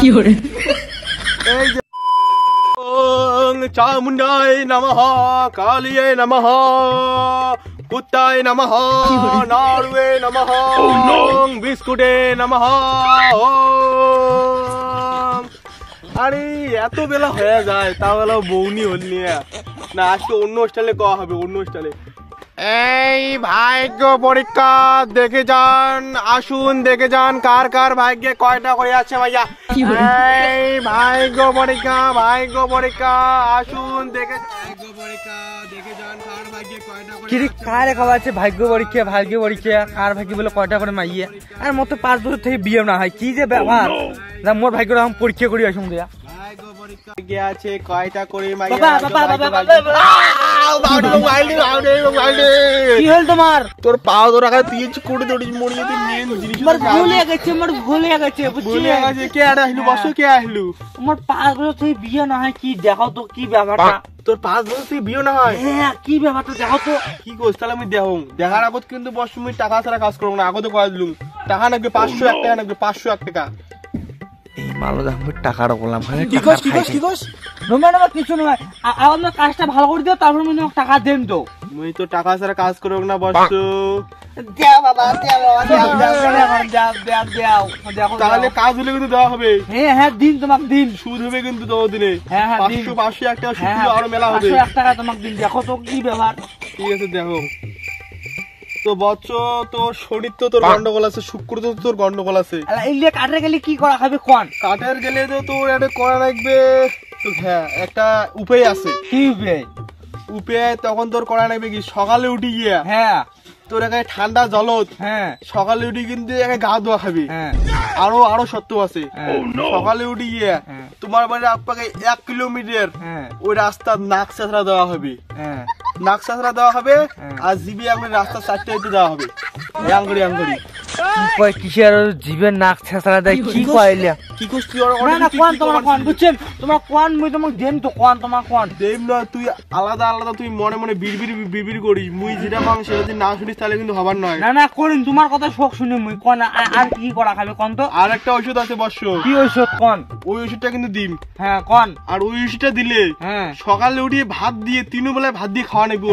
এই যে ওং চামুন্ডায় নমঃ, কালিয়ে নমঃ, কুত্তায় নমঃ, নাড়ুয়ে নমঃ, ওং বিস্কুটে নমঃ। আরে এত বেলা হয়ে যায় তাহলে বউনি হলি না, আজকে অন্য স্টাইলে কওয়া হবে, অন্য স্টাইলে। এই ভাগ্য পরীক্ষা দেখে যান, আসুন দেখে যান কার কার ভাগ্যে কয়টা করে আছে ভাইয়া। এই ভাগ্য পরীক্ষা, ভাগ্য পরীক্ষা, আসুন দেখে ভাগ্য পরীক্ষা দেখে যান কার ভাগ্যে কয়টা করে। কি কার খবর আছে? ভাগ্য পরীক্ষা, ভাগ্য পরীক্ষা, কার ভাগ্য বলে কয়টা করে মাইয়ে। আর মতো 5 বছর থেকে বিয়ে না হয়, কি যে ব্যাপার। মোর ভাগ্যটা আমি পরীক্ষা করি আসুন দিয়া। ভাগ্য পরীক্ষা গে আছে কয়টা করে মাইয়া। কি হল তোমার? তোর পাও তো রাখা তুই করে দড়ি মরিয়ে তুই মেন জিনিস মোর ভুলে গেছে, মোর ভুলে গেছে, ভুলে গেছে। কে আসলু বসো, কে আসলু? মোর 5 বছর থেকে বিয়ে না হয়, কি দেখো তো কি ব্যাপারটা। তোর 5 বছর থেকে বিয়ে না হয়? হ্যাঁ, কি ব্যাপারটা দেখো তো। কি করছ তাহলে আমি দেখো, দেখার আগত কিন্তু বস তুমি টাকা ছাড়া কাজ করবো না। আগতে কয়ে দিলুম টাকা নাকি 501 টাকা, নাকি 501 টাকা। এই মালো দেখো টাকাটা বললাম। কি কস কি কস কি কস? নমা কিছু নয়, আমার কাজটা ভালো করে দিও, তারপর আমি টাকা দেন তো। মুই তো টাকা ছাড়া কাজ করব না বস। দেও বাবা, দেও বাবা, দেও। তাহলে কাজ হলে কিন্তু দেওয়া হবে। হ্যাঁ দিন তোমাকে দিন। সুদ হবে কিন্তু দেওয়া দিনে। হ্যাঁ 501 টাকা সুদ দিলে আরো মেলা হবে। 501 টাকা তোমাকে দিন, দেখো তো কি ব্যাপার। ঠিক আছে দেখো তো বচ্চ, তোর শরীর তো তোর গন্ডগোল আছে, শুক্র তো তোর গন্ডগোল আছে। এইলে কাটে গেলে কি করা হবে কোন? কাটের গেলে তো তোর একটা করা লাগবে। হ্যাঁ একটা উপায় আছে। কি উপায়? উপায় তখন তোর করা লাগবে কি, সকালে উঠি গিয়া হ্যাঁ তোর এখানে ঠান্ডা জলত, হ্যাঁ সকালে উঠি কিন্তু এখানে গা ধোয়া খাবি। হ্যাঁ আরো সত্য আছে। সকালে উঠি গিয়া তোমার বাড়ির আপনাকে 1 কিলোমিটার ওই রাস্তার নাক চেঁচড়া দেওয়া হবে। নাক চেঁচড়া দেওয়া হবে আর জিবি আঙুলি রাস্তার 4টে হইতে দেওয়া হবে। আঙ্গুরি আঙ্গুরি কিসের জীবের নাক ছেঁচড়া দেয়? কি কইলা? কি করছিস? না কোন তোমার কোন বুঝছেন? তোমার কোন মুই তোমাকে দেন তো কোন তোমার কোন দেম না। তুই আলাদা আলাদা তুই মনে মনে বিড়বিড় করিস। মুই যেটা মাং সেটা যদি না শুনিস তাহলে কিন্তু হবার নয়। না করিন, তোমার কথা শোক শুনে মুই কোন। আর কি করা খাবে কোন তো? আর একটা ওষুধ আছে বর্ষ। কি ওষুধ কোন? ওই ওষুধটা কিন্তু দিম। হ্যাঁ কোন? আর ওই ওষুধটা দিলে সকালে উঠিয়ে ভাত দিয়ে 3 বেলায় ভাত দিয়ে খাওয়া নাকি।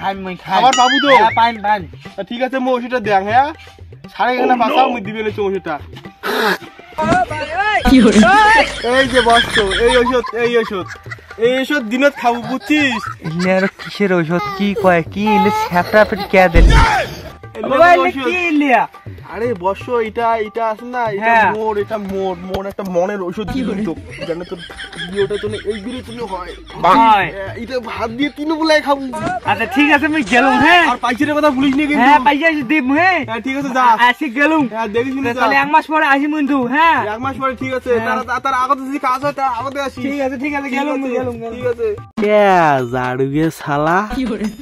খাই মুই খাই। আবার পাবো তো? হ্যাঁ পাইন। ঠিক আছে মুই ওষুধটা দেখ। হ্যাঁ সাড়ে এখানে বাঁচাও, মুই দিবে ওষুধটা। এই যে বর্ষ, এই ওষুধ দিনত খাবো বুঝছিস? কিসের ওষুধ? কি কয়? কি ছ্যাপটা পেট কে দিল? আরে বর্ষ এটা আছে না, এটা মোর একটা মনের ওষুধ কিন্তু জানো তোর বিয়েটা তো এইগুলো তুমি হয় এটা ভাত দিয়ে 3 বেলায় খাবো। আচ্ছা ঠিক আছে আমি গেলাম। হ্যাঁ আর পয়সার কথা ভুলিস না কিন্তু। হ্যাঁ পয়সা দেব। হ্যাঁ ঠিক আছে যা, আসি গেলাম। হ্যাঁ দেখিস না তাহলে 1 মাস পরে আসি বন্ধু। হ্যাঁ 1 মাস পরে ঠিক আছে। তার আগে যদি কাজ হয় তার আগে আসি। ঠিক আছে গেলাম। ঠিক আছে। জাড়ুগে শালা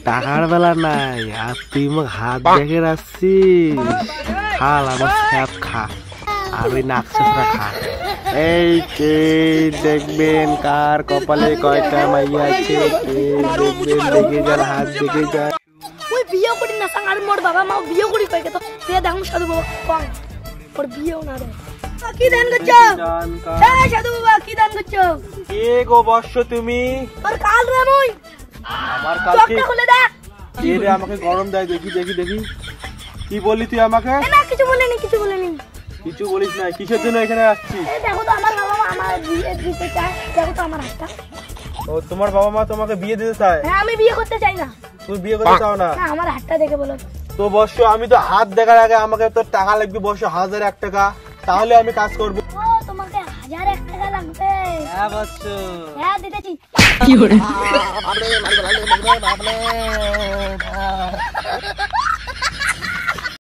টাকার বেলা নাই আর তুই মোক হাত দেখে রাখছিস। খাল আমার স্যাপ খা আর ওই নাক চেঁচড়া খা। এই কে দেখবেন কার কপালে কয়টা মাইয়া আছে, কে দেখবেন দেখে যার হাত দেখে যার। ওই বিয়ে করি না সাঙ্গার মোর বাবা মা বিয়ে করি কই তো সে দেখুন সাধু বাবা কোন ওর বিয়েও না রে। কি দান করছো? এই সাধু বাবা কি দান করছো? কে গো বর্ষ তুমি? তোর কাল রে মুই আমার কাল চোখটা খুলে দেখ। কে রে আমাকে গরম দেয়? দেখি কি বললি তুই আমাকে? না কিছু বলিনি। কিছু বলিস না। কিসের জন্য এখানে আসছিস? এই দেখো তো আমার বাবা মা আমার বিয়ে দিতে চায়। দেখো তো আমার হাতটা। ও তোমার বাবা মা তোমাকে বিয়ে দিতে চায়? হ্যাঁ আমি বিয়ে করতে চাই না। তুই বিয়ে করতে চাও না? না আমার হাতটা দেখে বলো তো বর্ষ আমি তো হাত দেখার আগে আমাকে তো টাকা লাগবে বর্ষ 1001 টাকা, তাহলে আমি কাজ করব। ও তোমাকে 1001 টাকা লাগবে? হ্যাঁ বস। হ্যাঁ দিতেছি। কি করে?